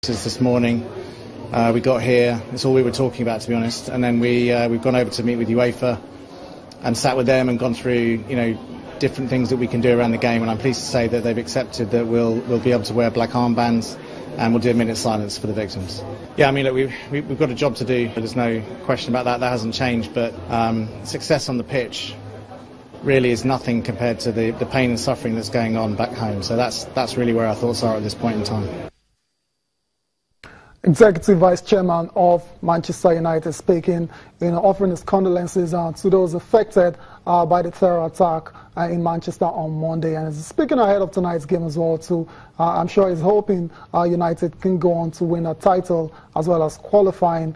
This morning, we got here. It's all we were talking about, to be honest. And then we've gone over to meet with UEFA and sat with them and gone through, different things that we can do around the game. And I'm pleased to say that they've accepted that we'll be able to wear black armbands and we'll do a minute's silence for the victims. Yeah, I mean, look, we've got a job to do. There's no question about that. That hasn't changed. But success on the pitch really is nothing compared to the pain and suffering that's going on back home. So that's really where our thoughts are at this point in time. Executive Vice Chairman of Manchester United speaking, offering his condolences to those affected by the terror attack in Manchester on Monday. And he's speaking ahead of tonight's game as well, too. I'm sure he's hoping United can go on to win a title as well as qualifying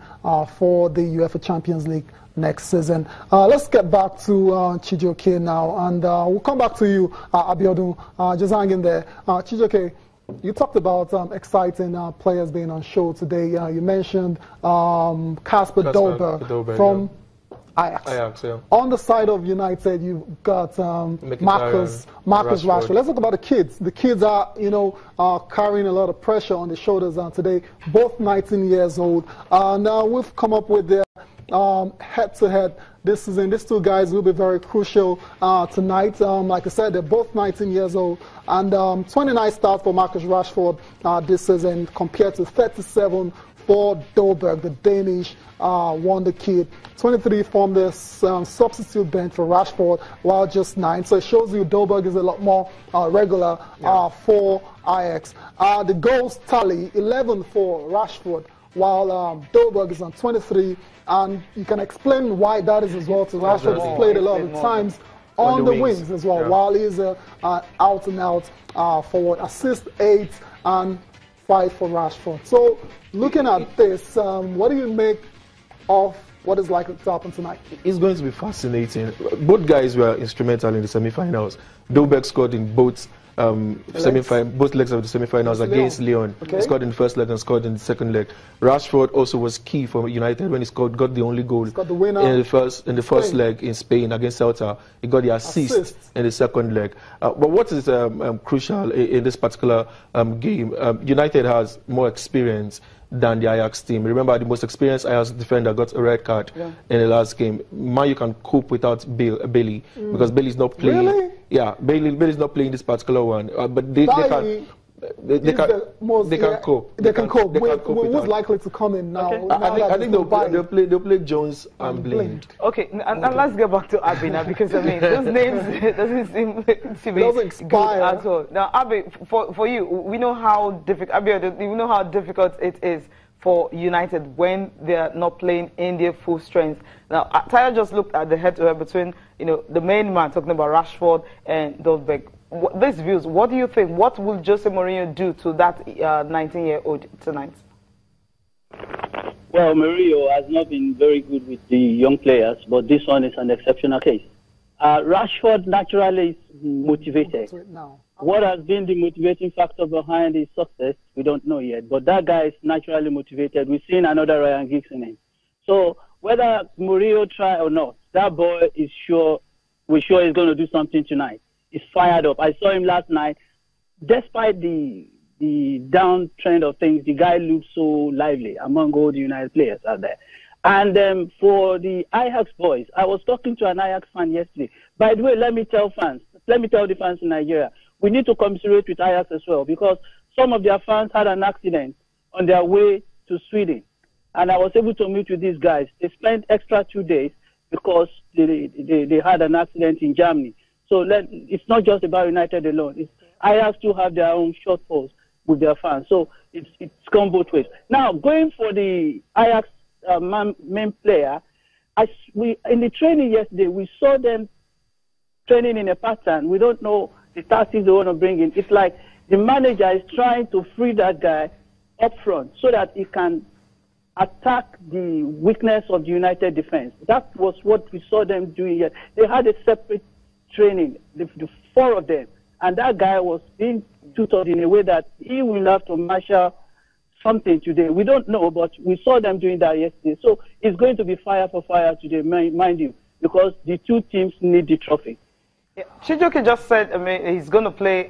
for the UEFA Champions League next season. Let's get back to Chijioke now, and we'll come back to you, Abiodun. Just hang in there. Chijioke, you talked about exciting players being on show today. You mentioned Kasper Dolberg from Ajax. Yeah. On the side of United, you've got Marcus Rashford. Let's talk about the kids. The kids are, carrying a lot of pressure on their shoulders today. Both 19 years old. Now we've come up with their head-to-head this season. These two guys will be very crucial tonight. Like I said, they're both 19 years old, and 29 starts for Marcus Rashford this season compared to 37 for Dolberg, the Danish wonder kid. 23 from the substitute bench for Rashford, while just 9. So it shows you Dolberg is a lot more regular for Ajax. The goals tally, 11 for Rashford, while Dolberg is on 23, and you can explain why that is as well. So Rashford has played a lot of times on the wings as well, while he's out-and-out forward. Assist 8 and 5 for Rashford. So looking at this, what do you make of what is likely to happen tonight? It's going to be fascinating. Both guys were instrumental in the semi-finals. Dolberg scored in both both legs of the semi-finals against Lyon. Okay. He scored in the first leg and scored in the second leg. Rashford also was key for United when he got the only goal. Got the winner in the first leg in Spain against Celta. He got the assist in the second leg. But what is crucial in this particular game? United has more experience than the Ajax team. Remember, the most experienced Ajax defender got a red card in the last game. Man, you can cope without Bailey because Bailey's not playing. Really? Yeah, Bailey's not playing this particular one, but they can cope. They can cope. Who's likely to come in now? Okay. I think they'll play Jones and Blind. Okay, and let's get back to Abby now, because I mean those names doesn't seem to be good at all. Now, Abby, for you, we know how difficult. Abby, you know how difficult it is for United when they are not playing in their full strength. Now, Tyler just looked at the head-to-head between the main man talking about Rashford and Dolberg. These views, what do you think? What will Jose Mourinho do to that 19-year-old tonight? Well, Mourinho has not been very good with the young players, but this one is an exceptional case. Rashford naturally is motivated. What has been the motivating factor behind his success, we don't know yet. But that guy is naturally motivated. We've seen another Ryan Giggs in him. So whether Mourinho try or not, that boy is we're sure he's going to do something tonight. He's fired up. I saw him last night. Despite the downtrend of things, the guy looks so lively among all the United players out there. And for the Ajax boys, I was talking to an Ajax fan yesterday. By the way, let me tell the fans in Nigeria, we need to commiserate with Ajax as well, because some of their fans had an accident on their way to Sweden. And I was able to meet with these guys. They spent extra 2 days because they had an accident in Germany. So it's not just about United alone. Ajax to have their own shortfalls with their fans. So it's gone both ways. Now, going for the Ajax main player, in the training yesterday, we saw them training in a pattern. We don't know the tactics they want to bring in. It's like the manager is trying to free that guy up front so that he can attack the weakness of the United defense. That was what we saw them doing here. They had a separate training, the 4 of them, and that guy was being tutored in a way that he will have to marshal something today. We don't know, but we saw them doing that yesterday. So it's going to be fire for fire today, mind you, because the two teams need the trophy. Yeah. Chijoke just said, I mean, he's going to play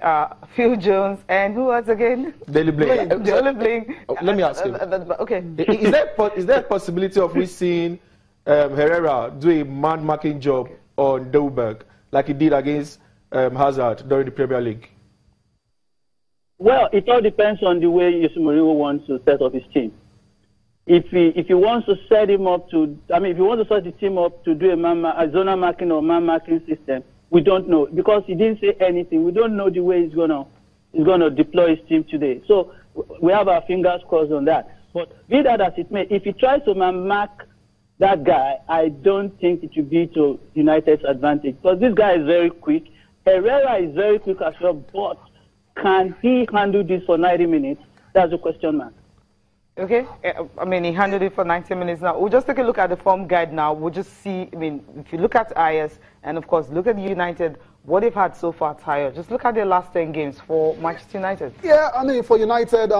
Phil Jones and who else again? Daily Bling. Let me ask you. Okay. Is there a possibility of we seeing Herrera do a man-marking job on Dolberg like he did against Hazard during the Premier League? Well, it all depends on the way Jose Mourinho wants to set up his team. If he wants to set him up to, if he wants to set the team up to do a zonal marking or man-marking system, we don't know because he didn't say anything. We don't know the way he's gonna deploy his team today. So we have our fingers crossed on that. But be that as it may, if he tries to man-mark that guy, I don't think it will be to United's advantage because this guy is very quick. Herrera is very quick as well, but can he handle this for 90 minutes? That's a question mark. Okay, I mean, he handled it for 90 minutes now. We'll just take a look at the form guide now. We'll just see, I mean, if you look at Ajax and, of course, look at United, what they've had so far, Tayo. Just look at their last 10 games for Manchester United. Yeah, I mean, for United,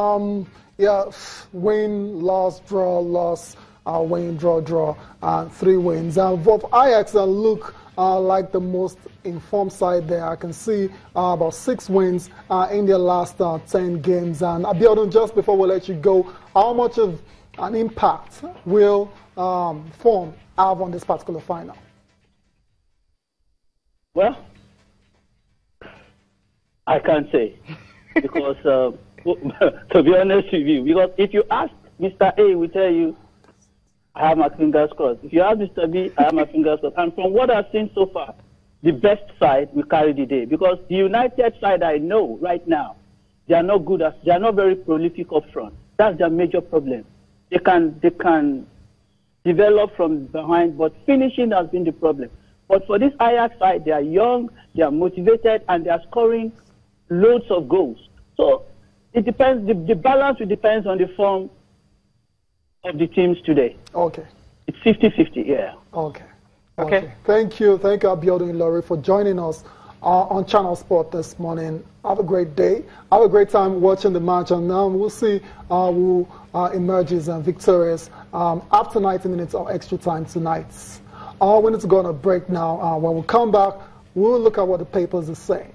win, loss, draw, loss, win, draw, 3 wins. For Ajax, look like the most informed side there. I can see about 6 wins in their last 10 games. And Abiodun, just before we let you go, how much of an impact will form have on this particular final? Well, I can't say because to be honest with you, because if you ask Mr. A, we tell you I have my fingers crossed. If you ask Mr. B, I have my fingers crossed. And from what I've seen so far, the best side will carry the day because the United side I know right now, they are not good they are not very prolific up front. That's their major problem. They can develop from behind, but finishing has been the problem. But for this Ajax side, they are young, they are motivated, and they are scoring loads of goals. So it depends. The balance will depend on the form of the teams today. Okay. It's 50-50, yeah. Okay. Thank you, Abiodun Ilori, for joining us on Channel Sport this morning. Have a great day. Have a great time watching the match, and we'll see who emerges victorious after 90 minutes of extra time tonight. We need to go on a break now. When we come back, we'll look at what the papers are saying.